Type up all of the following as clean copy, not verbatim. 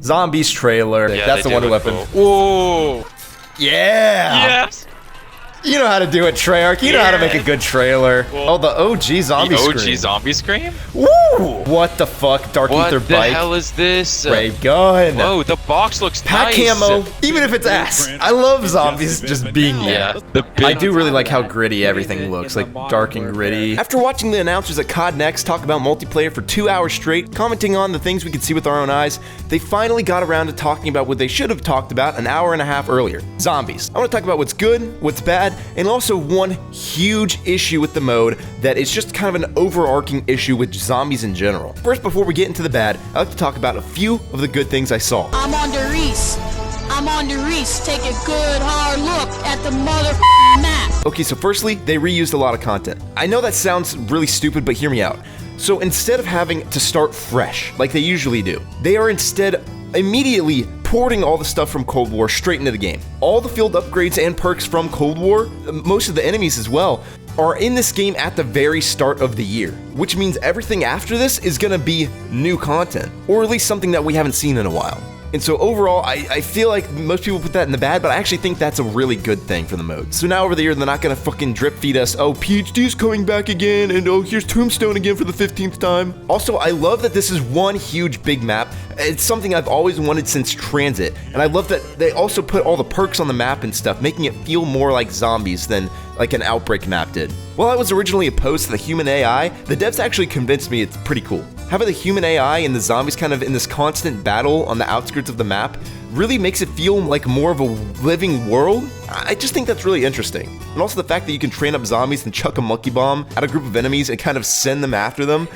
Zombies trailer. Yeah, that's the wonder weapon. Cool. Whoa. Yeah. Yes. You know how to do it, Treyarch. You know how to make a good trailer. Cool. Oh, the OG zombie scream. The OG zombie scream? Woo! What the fuck? Dark Ether What the bike. hell is this? Ray gun. Whoa, the box looks Pack nice. camo, even if it's ass. I love zombies just being there. Yeah, the big I do really like how gritty everything looks, like dark and gritty. After watching the announcers at COD Next talk about multiplayer for 2 hours straight, commenting on the things we could see with our own eyes, they finally got around to talking about what they should have talked about an hour and a half earlier. Zombies. I want to talk about what's good, what's bad, and also one huge issue with the mode that is just kind of an overarching issue with zombies in general. First, before we get into the bad, I'd like to talk about a few of the good things I saw. I'm on the Reese. Take a good hard look at the motherfucking map. Okay, so firstly, they reused a lot of content. I know that sounds really stupid, but hear me out. So instead of having to start fresh, like they usually do, they are instead immediately porting all the stuff from Cold War straight into the game. All the field upgrades and perks from Cold War, most of the enemies as well, are in this game at the very start of the year, which means everything after this is gonna be new content, or at least something that we haven't seen in a while. And so overall, I feel like most people put that in the bad, but I actually think that's a really good thing for the mode. So now over the year, they're not gonna fucking drip feed us, oh, PhD's coming back again, and oh, here's Tombstone again for the 15th time. Also, I love that this is one huge big map. It's something I've always wanted since Transit, and I love that they also put all the perks on the map and stuff, making it feel more like Zombies than like an Outbreak map did. While I was originally opposed to the human AI, the devs actually convinced me it's pretty cool. Having the human AI and the zombies kind of in this constant battle on the outskirts of the map really makes it feel like more of a living world. I just think that's really interesting. And also the fact that you can train up zombies and chuck a monkey bomb at a group of enemies and kind of send them after them,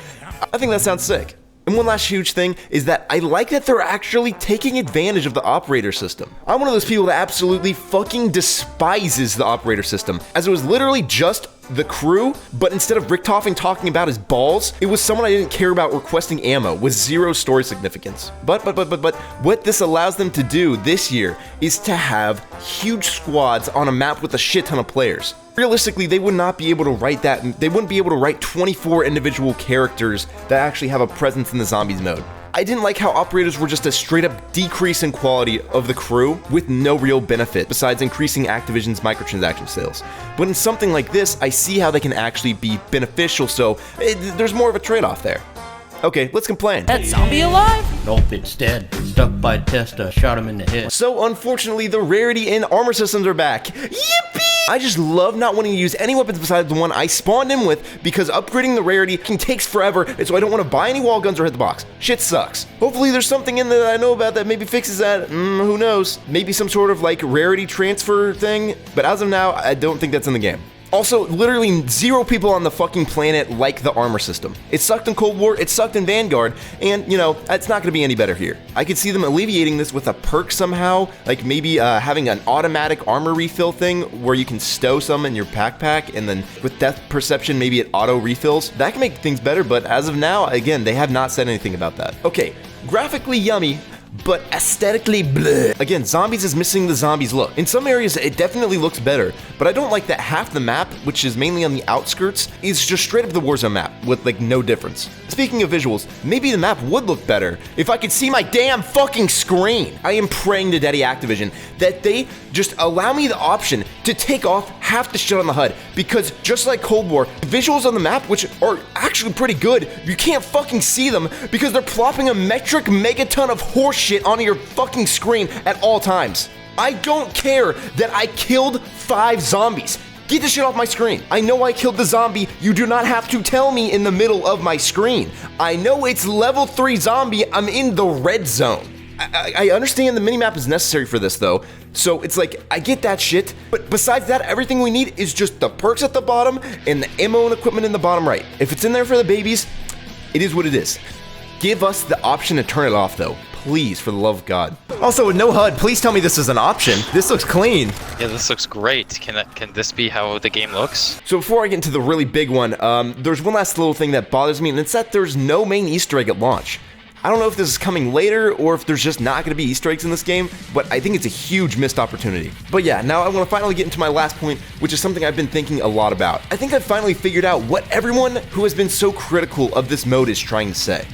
I think that sounds sick. And one last huge thing is that I like that they're actually taking advantage of the operator system. I'm one of those people that absolutely fucking despises the operator system, as it was literally just the crew, but instead of Richtofen talking about his balls, it was someone I didn't care about requesting ammo with zero story significance. But what this allows them to do this year is to have huge squads on a map with a shit ton of players. Realistically, they would not be able to write that. They wouldn't be able to write 24 individual characters that actually have a presence in the zombies mode. I didn't like how operators were just a straight up decrease in quality of the crew with no real benefit besides increasing Activision's microtransaction sales. But in something like this, I see how they can actually be beneficial, so there's more of a trade-off there. Okay, let's complain. That zombie alive? Nope, it's dead. Stuck by Testa, shot him in the head. So unfortunately, the rarity and armor systems are back. Yippee! I just love not wanting to use any weapons besides the one I spawned in with because upgrading the rarity takes forever, and so I don't want to buy any wall guns or hit the box. Shit sucks. Hopefully there's something in there that I know about that maybe fixes that. Who knows? Maybe some sort of like rarity transfer thing, but as of now, I don't think that's in the game. Also, literally 0 people on the fucking planet like the armor system. It sucked in Cold War, it sucked in Vanguard, and, you know, it's not gonna be any better here. I could see them alleviating this with a perk somehow, like maybe having an automatic armor refill thing where you can stow some in your backpack, and then with depth perception, maybe it auto refills. That can make things better, but as of now, again, they have not said anything about that. Okay, graphically yummy, but aesthetically bleh. Again, Zombies is missing the Zombies look. In some areas, it definitely looks better, but I don't like that half the map, which is mainly on the outskirts, is just straight up the Warzone map with like no difference. Speaking of visuals, maybe the map would look better if I could see my damn fucking screen. I am praying to Daddy Activision that they just allow me the option to take off half the shit on the HUD, because just like Cold War, visuals on the map, which are actually pretty good, you can't fucking see them because they're plopping a metric megaton of horse shit onto your fucking screen at all times. I don't care that I killed 5 zombies. Get this shit off my screen. I know I killed the zombie. You do not have to tell me in the middle of my screen. I know it's level 3 zombie. I'm in the red zone. I understand the minimap is necessary for this though, so it's like, I get that shit, but besides that, everything we need is just the perks at the bottom and the ammo and equipment in the bottom right. If it's in there for the babies, it is what it is. Give us the option to turn it off though. Please, for the love of God. Also, with no HUD, please tell me this is an option. This looks clean. Yeah, this looks great. Can this be how the game looks? So before I get into the really big one, there's one last little thing that bothers me, and it's that there's no main Easter egg at launch. I don't know if this is coming later or if there's just not going to be Easter eggs in this game, but I think it's a huge missed opportunity. But yeah, now I want to finally get into my last point, which is something I've been thinking a lot about. I think I've finally figured out what everyone who has been so critical of this mode is trying to say.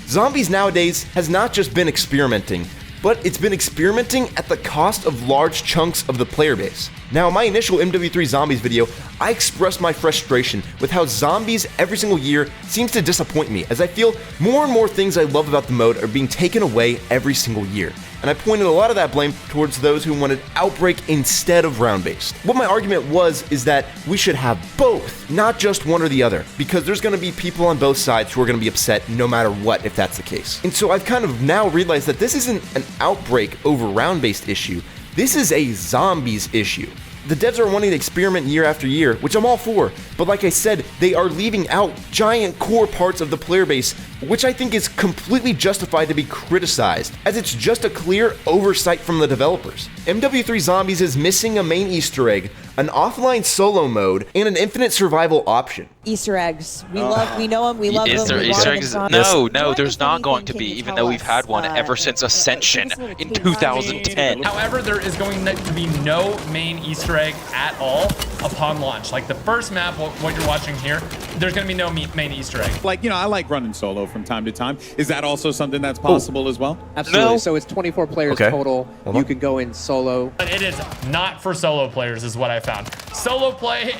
Zombies nowadays has not just been experimenting, but it's been experimenting at the cost of large chunks of the player base. Now, in my initial MW3 Zombies video, I expressed my frustration with how zombies every single year seems to disappoint me, as I feel more and more things I love about the mode are being taken away every single year. And I pointed a lot of that blame towards those who wanted Outbreak instead of round-based. What my argument was is that we should have both, not just one or the other, because there's going to be people on both sides who are going to be upset no matter what if that's the case. And so I've kind of now realized that this isn't an Outbreak over round-based issue, this is a zombies issue. The devs are wanting to experiment year after year, which I'm all for, but like I said, they are leaving out giant core parts of the player base, which I think is completely justified to be criticized, as it's just a clear oversight from the developers. MW3 Zombies is missing a main Easter egg, an offline solo mode, and an infinite survival option. Easter eggs. We know them, we love them. Is there we Easter want eggs? them. No, there's not going to be, even though we've had one ever since Ascension in 2010. However, there is going to be no main Easter egg at all upon launch. Like the first map, what you're watching here, there's going to be no main Easter egg. Like, you know, I like running solo from time to time. Is that also something that's possible as well? Absolutely. No. So it's 24 players total. You can go in solo. But it is not for solo players, is what I found. Solo play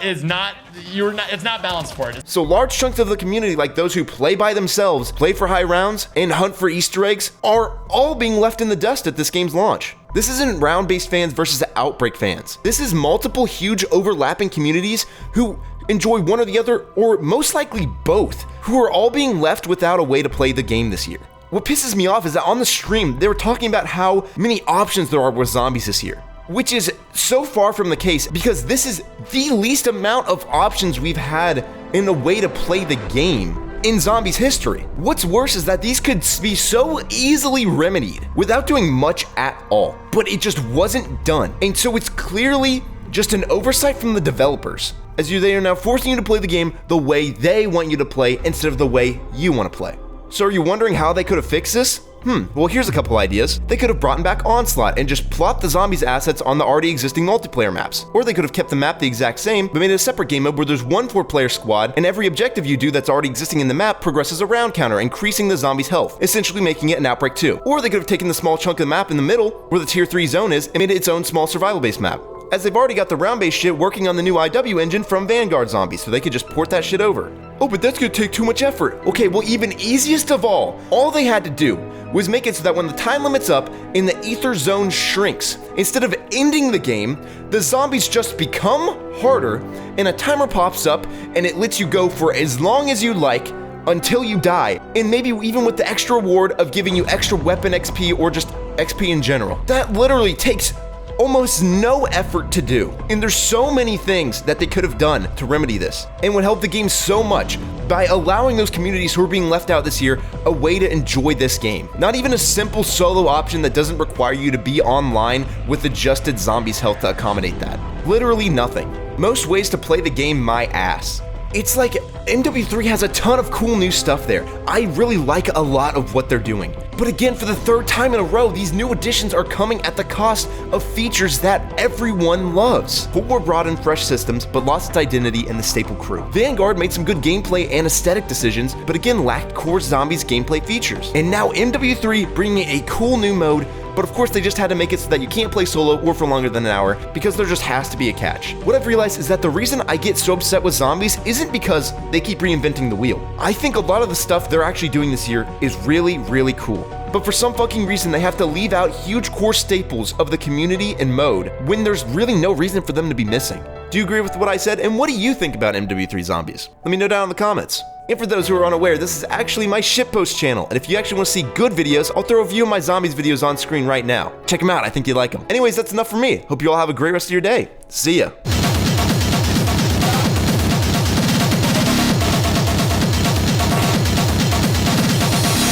is not. It's not balanced for it. So large chunks of the community, like those who play by themselves, play for high rounds, and hunt for Easter eggs, are all being left in the dust at this game's launch. This isn't round-based fans versus Outbreak fans. This is multiple huge overlapping communities who enjoy one or the other, or most likely both, who are all being left without a way to play the game this year. What pisses me off is that on the stream, they were talking about how many options there are with zombies this year, which is so far from the case because this is the least amount of options we've had in a way to play the game in Zombies history. What's worse is that these could be so easily remedied without doing much at all, but it just wasn't done. And so it's clearly just an oversight from the developers, as they are now forcing you to play the game the way they want you to play instead of the way you want to play. So are you wondering how they could have fixed this? Well, here's a couple ideas. They could have brought back Onslaught and just plopped the zombies assets on the already existing multiplayer maps. Or they could have kept the map the exact same, but made it a separate game mode where there's one 4-player squad, and every objective you do that's already existing in the map progresses a round counter, increasing the zombies' health, essentially making it an Outbreak 2. Or they could have taken the small chunk of the map in the middle, where the Tier 3 zone is, and made it its own small survival-based map, as they've already got the round-based shit working on the new IW engine from Vanguard Zombies, so they could just port that shit over. Oh, but that's gonna take too much effort. Okay, well, even easiest of all they had to do was make it so that when the time limit's up and the ether zone shrinks, instead of ending the game, the zombies just become harder and a timer pops up and it lets you go for as long as you like until you die, and maybe even with the extra reward of giving you extra weapon XP or just XP in general. That literally takes almost no effort to do, and there's so many things that they could have done to remedy this and would help the game so much by allowing those communities who are being left out this year a way to enjoy this game. Not even a simple solo option that doesn't require you to be online with adjusted zombies health to accommodate that. Literally nothing. Most ways to play the game my ass. It's like MW3 has a ton of cool new stuff there. I really like a lot of what they're doing. But again, for the third time in a row, these new additions are coming at the cost of features that everyone loves. Cold War brought in fresh systems, but lost its identity and the staple crew. Vanguard made some good gameplay and aesthetic decisions, but again lacked core zombies gameplay features. And now MW3 bringing a cool new mode, but of course they just had to make it so that you can't play solo or for longer than an hour, because there just has to be a catch. What I've realized is that the reason I get so upset with zombies isn't because they keep reinventing the wheel. I think a lot of the stuff they're actually doing this year is really, really cool. But for some fucking reason, they have to leave out huge core staples of the community and mode when there's really no reason for them to be missing. Do you agree with what I said? And what do you think about MW3 Zombies? Let me know down in the comments. And for those who are unaware, this is actually my shitpost channel, and if you actually want to see good videos, I'll throw a few of my zombies videos on screen right now. Check them out, I think you'd like them. Anyways, that's enough for me. Hope you all have a great rest of your day. See ya.